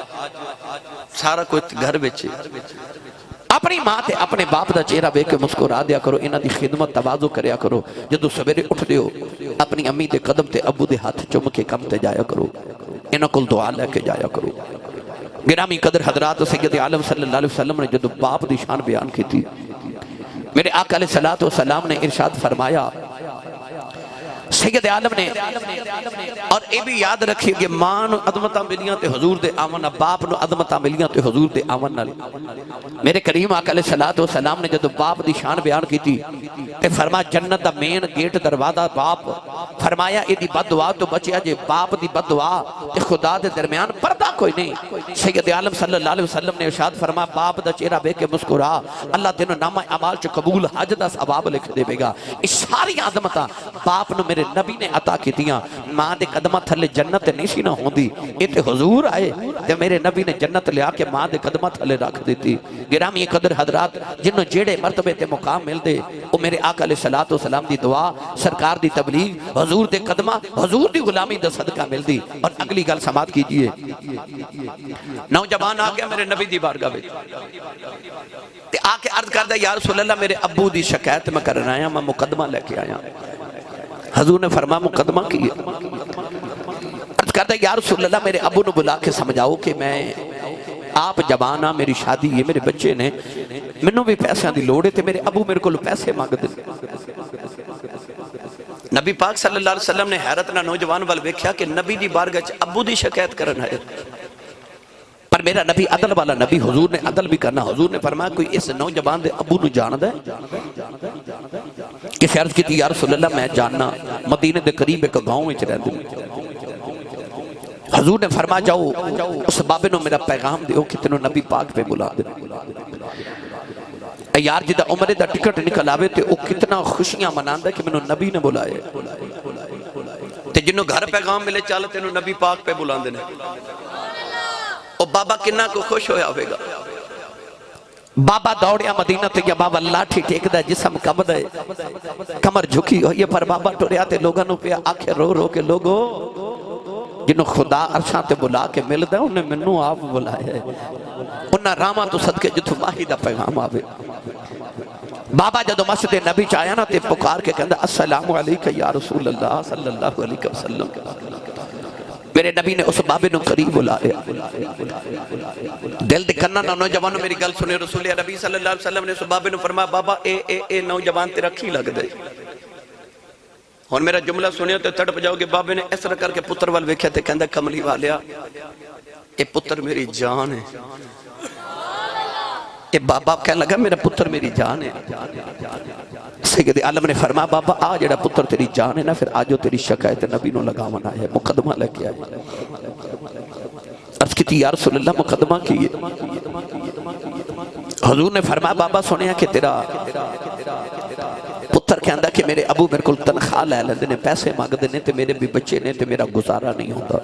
سارا کوئی گھر وچ اپنی ماں تے اپنے باپ دا چہرہ بے کے مسکرا دیا کرو انہاں دی خدمت تواضع کریا کرو جدو سویرے اٹھ دیو اپنی امی دے قدم تے ابو دے ہاتھ چم کے کم تے جایا کرو انہاں کول دعا لے کے جایا کرو گرامی قدر حضرات سید عالم صلی اللہ علیہ وسلم نے جدو باپ دی شان بیان کی تھی میرے آقا علیہ السلام نے ارشاد فرمایا سید عالم نے اور اے بھی یاد رکھیے کہ ماں نو عظمتاں ملیاں تے حضور دے آمن باپ نو عظمتاں ملیاں تے حضور دے آمن میرے کریم آقا علیہ السلام نے جدو باپ دی شان بیان کی تھی تے فرمایا جنت دا مین گیٹ دروازہ باپ فرمایا اے دی بد دعا تو بچیا جے باپ دی بد دعا تے خدا دے درمیان پردہ کوئی نہیں سید عالم صلی اللہ علیہ وسلم نے ارشاد فرمایا باپ دا چہرہ بے کے مسکرا اللہ تینوں نامہ اعمال چ قبول حج دا ثواب لکھ دے گا اس ساری عظمتاں باپ نو میرے نبی نے عطا کی دیاں ماں دے قدمہ تھلے جنت نیشی نہ ہوندی اے تے حضور آئے تے میرے نبی نے جنت لیا کے ماں دے قدمہ تھلے رکھ دیتی گرامی قدر حضرات جنہوں جیڑے مرتبے تے مقام مل دے وہ میرے آقا علیہ السلام دی دعا سرکار دی تبلیغ حضور دے قدمہ حضور دی غلامی دا صدقہ مل دی اور اگلی گل سماعت کیجئے نوجوان آگیا میرے نبی دی بارگاہ میں تے آکے عرض کردہ یا رسول اللہ میرے ابو دی شکایت میں کرنا آیا میں مقدمہ لے کے آیا حضور نے فرمایا مقدمہ کی عرض کردہ یا رسول اللہ میرے ابو نے بلا کے سمجھاؤ کہ میں آپ جوانہ میری شادی ہے میرے بچے نے منوں بھی پیسے دی لوڑے تے میرے ابو میرے کو پیسے مانگ دے نبی پاک صلی اللہ علیہ وسلم نے حیرت نہ نوجوان وال ویکھیا کہ نبی دی بارگاہ ابو دی شکایت کرنا ہے پر میرا نبی عدل والا نبی حضور نے عدل بھی کرنا حضور نے فرمایا کوئی اس نوجوان دے ابو نو جان دے کسی عرض کی تھی یا رسول اللہ میں جاننا مدینے دے قریب ایک گاؤں میں رہندے حضور نے فرمایا جاؤ اس بابے نو میرا پیغام دیو کہ تینوں نبی پاک پہ بلا دے یار جدہ عمرے دا ٹکٹ نکل آوے تے او کتنا خوشیاں مناندہ کہ میں نبی نے بلائے تے جنہوں گھر پیغام ملے چالا تینوں نبی پاک پہ بلا دے او بابا کنہ کو خوش ہویا ہوئے گا بابا دوڑیا مدینہ تے یا بابا لاٹھی ٹیک دا جسم کب دے کمر جھکی ہوئی پر بابا ٹوریا تے لوگاں نو پہ آنکھیں رو رو کے لوگو جنہوں خدا عرشاں تے بلا کے مل دے انہیں منوں آپ بلائے انہاں راما تو صدقے جتو ماہی دا پیغام آوے بابا جدو مسجد نبی چاہیا نا تے پکار کے کہندہ السلام علیکہ یا رسول اللہ صلی اللہ علیہ وسلم میرے نبی نے اس بابے نو قریب بلا لیا دل دکھنا نہ نوجوانوں میری گل سنے رسول نبی صلی اللہ علیہ وسلم نے اس بابے نو فرمایا بابا اے نوجوان تے رکھی لگ دے اور میرا جملہ سنیا تے تڑپ جاؤ گے بابے نے اس طرح کر کے پتر وال ویکھیا تے کہندا کملی والیا اے پتر میری جان ہے اے بابا کہنے لگا میرا پتر میری جان ہے سید عالم نے فرمایا بابا آ جڑا پتر تیری جان ہے نا پھر آجو تیری شکایت نبی نو لگاونا ہے مقدمہ لے کے آئے عرض کی تھی یا رسول اللہ مقدمہ کیے حضور نے فرمایا بابا سنیا کہ تیرا پتر کہندہ کہ میرے ابو میرے کو تنخواہ لے لیندے نے پیسے مانگ دینے تے میرے بھی بچے نے تے میرا گزارا نہیں ہوتا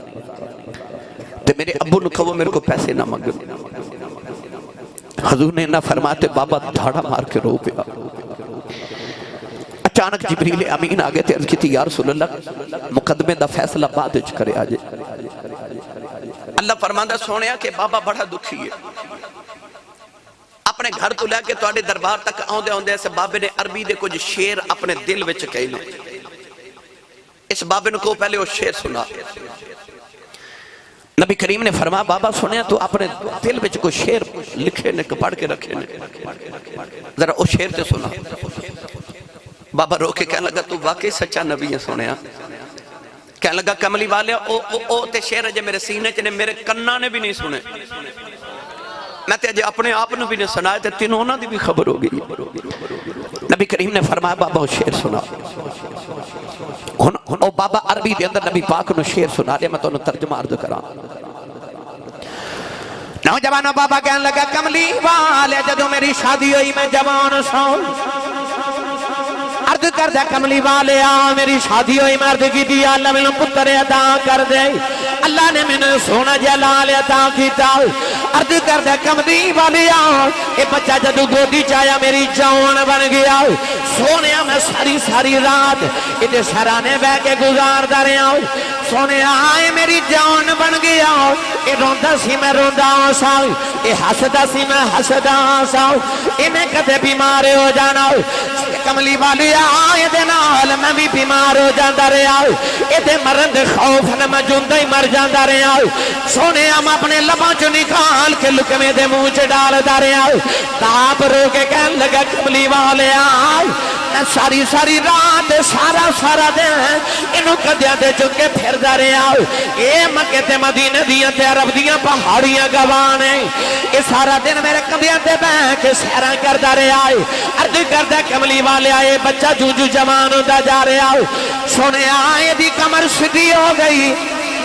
تے میرے ابو نے کہو میرے کو پیسے نہ مانگ حضور نے نہ فرماتے بابا دھاڑا مار کے رو پیا اچانک جبریل امین آگے تھے عرض کی تھی یا رسول اللہ مقدمے دا فیصلہ بعد اچھ کرے آجے اللہ فرماندہ سونیا کہ بابا بڑا دکھی ہے اپنے گھر تو لے کے توڑے دربار تک آؤندے آؤندے ایسے بابے نے عربی دے کچھ شیر اپنے دل وچ کہی لیں اس بابے نے کو پہلے وہ شیر سنا نبی کریم نے فرمایا بابا سنیا تو اپنے دل وچ کوئی شیر لکھے نے پڑھ کے رکھے نے ذرا وہ شیر تے سنا بابا رو کے کہنے لگا تو واقعی سچا نبی ہے سنیا کہنے لگا کملی والے او تے شیر جے میرے سینے چنے میرے کنہ نے بھی نہیں سنے میں تے اپنے آپ نے بھی نہیں سنائے تے تینوں نہ دی بھی خبر ہو گئی نبی کریم نے فرمایا بابا وہ شیر سنا او بابا عربی دے اندر نبی پاک نو شیر سنا لیا میں تو انہوں ترجمہ عرض کرا نوجوانوں بابا کہنے لگا کملی والے جدو میری شادی ہوئی میں جوان سون عرض کر دے کملی والے میری شادی ہوئی میں عرض کی دیا اللہ میں پتر عطا کر دے اللہ نے میں نے سونا جلال عطا کیتا عرض کر دے کملی والے اے بچہ جدو گودی چایا میری جان بن گیا سونے میں ساری رات ادھے سرانے بہ کے گزار دارے سونے آئے میری جان بن گیا اے روندہ سی میں روندہ ساؤ اے حسدہ سی میں حسدہ ساؤ اے میں کدے بیمارے ہو جانا کملی والی آئے دے نال میں بھی بیمار ہو جاندہ رہے آؤ اے دے مرند خوف نہ میں جندہ ہی مر جاندہ رہے آؤ سونے ہم اپنے لباں چو نکال کے لکمے دے منچ ڈال دا رہے آؤ تاپ رو کے کہنے لگا کملی والے آؤ ساری رات سارا دے انہوں کدیاں دے چکے پھر دا رہے آؤ اے مکہ تے مدینہ دیاں تے عرب دیاں پہاڑیاں گوانے اے سارا دن میرے کدیاں تے بہ کے سیران کر دا رہے آئے عرض کر دے کملی والے آئے بچہ جو جوان ہوتا جا رہے آؤ سونے آئے دی کمر سدھی ہو گئی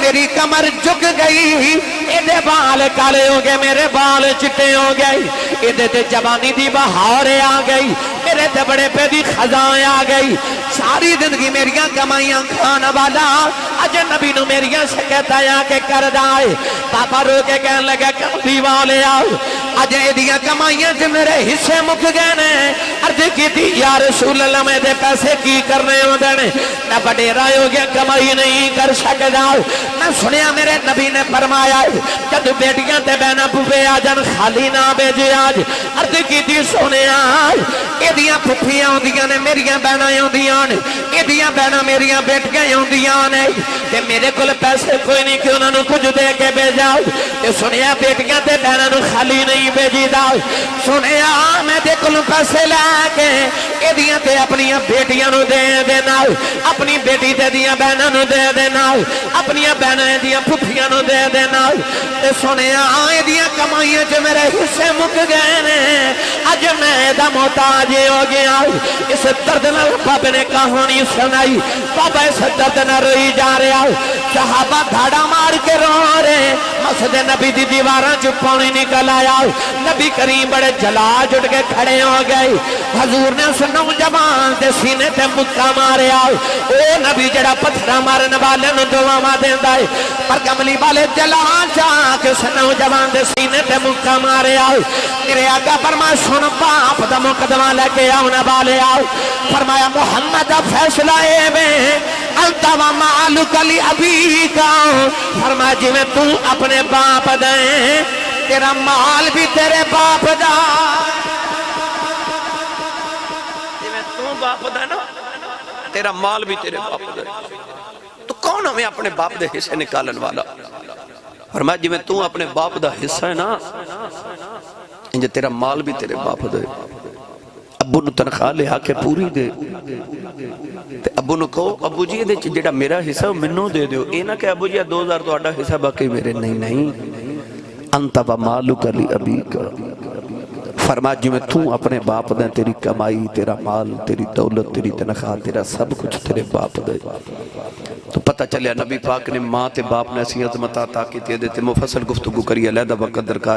میری کمر جھک گئی ایدے بال کالے ہو گئے میرے بال چٹے ہو گئے ایدے تے جوانی دی بہارے آ گئی میرے تے بڑے پہ دی خزائیں آ گئی ساری زندگی میریاں کمائیاں کھانا والا اج نبی نو میریاں شکایتاں آ کے کر دائے پاپا رو کے کہن لگا کملی والے آؤ اج ایدیاں کمائیاں چ میرے حصے مک گئے نے عرض کیتی یا رسول اللہ میں دے پیسے کی کرنے ہوندے نے میں وڈیرا ہو گیا کمائی نہیں کر سکدا میں سنیا میرے نبی نے فرمایا جد بیٹیاں تے بہنا پوپے آ جان خالی نہ بھیجے آج عرض کیتی سنیا ایدیاں پھپھیاں ہوندیاں نے میریاں بہناں ہوندیاں نے ایدیاں بہناں میریاں بیٹیاں ہوندیاں نے تے میرے کول پیسے کوئی نہیں کہ انہاں نوں کچھ دے کے بھیجاؤ تے سنیا بیٹیاں تے بہناں نوں خالی نہیں بھیجی دا سنیا میں دے کول پیسے لے کے ایدیاں تے اپنی بیٹیاں نوں دے دینا اپنی بیٹی تے دیاں بہناں نوں دے دینا اپنی بہناں دیاں پھپھیاں نوں دے دینا تے سنیا ایدیاں کمائیاں چ میرے حصے مک گئے نے اج میں دا محتاج ہو گیا اس درد نال بابے نے کہانی سنائی بابا اس درد نال روئی جا رہا صحابہ دھاڑا مار کے رو رہے مسجد نبی دی دیواراں چ پانی نکل آیا نبی کریم بڑے جلا جٹ کے کھڑے ہو گئے حضور نے اس نوجوان دے سینے تے مکہ ماریا او نبی جڑا پتھر مارن والے نوں دعاواں دیندا ہے پر کملی والے جلا جا کے اس نوجوان دے سینے تے مکہ ماریا میرے آقا فرمایا سن باپ دا مقدمہ لے کے آؤ نہ والے آؤ فرمایا محمد دا فیصلہ اے میں انت و مالک لی ابی کا فرمایا جی میں تو اپنے باپ دیں تیرا مال بھی تیرے باپ دا جی میں تو باپ دا نا تیرا مال بھی تیرے باپ دا تو کون ہمیں اپنے باپ دے حصے نکالن والا فرمایا جی میں تو اپنے باپ دا حصہ ہے نا انجھے تیرا مال بھی تیرے باپ دے ابو نو تنخواہ لے آکے پوری دے ابو نو کہو ابو جی دے جڑا میرا حصہ منو دے دیو اے نہ کہ ابو جی 2000 تو آڈا حصہ باقی میرے نہیں انت و مالک لی ابی کا فرما جی میں تو اپنے باپ دیں تیری کمائی تیرا مال تیری دولت تیری تنخواہ تیرا سب کچھ تیرے باپ دے تو پتہ چلیا نبی پاک نے ماں تے باپ نے ایسی عظمت عطا کی تے مفصل گفتگو کری علیحدہ وقت درکار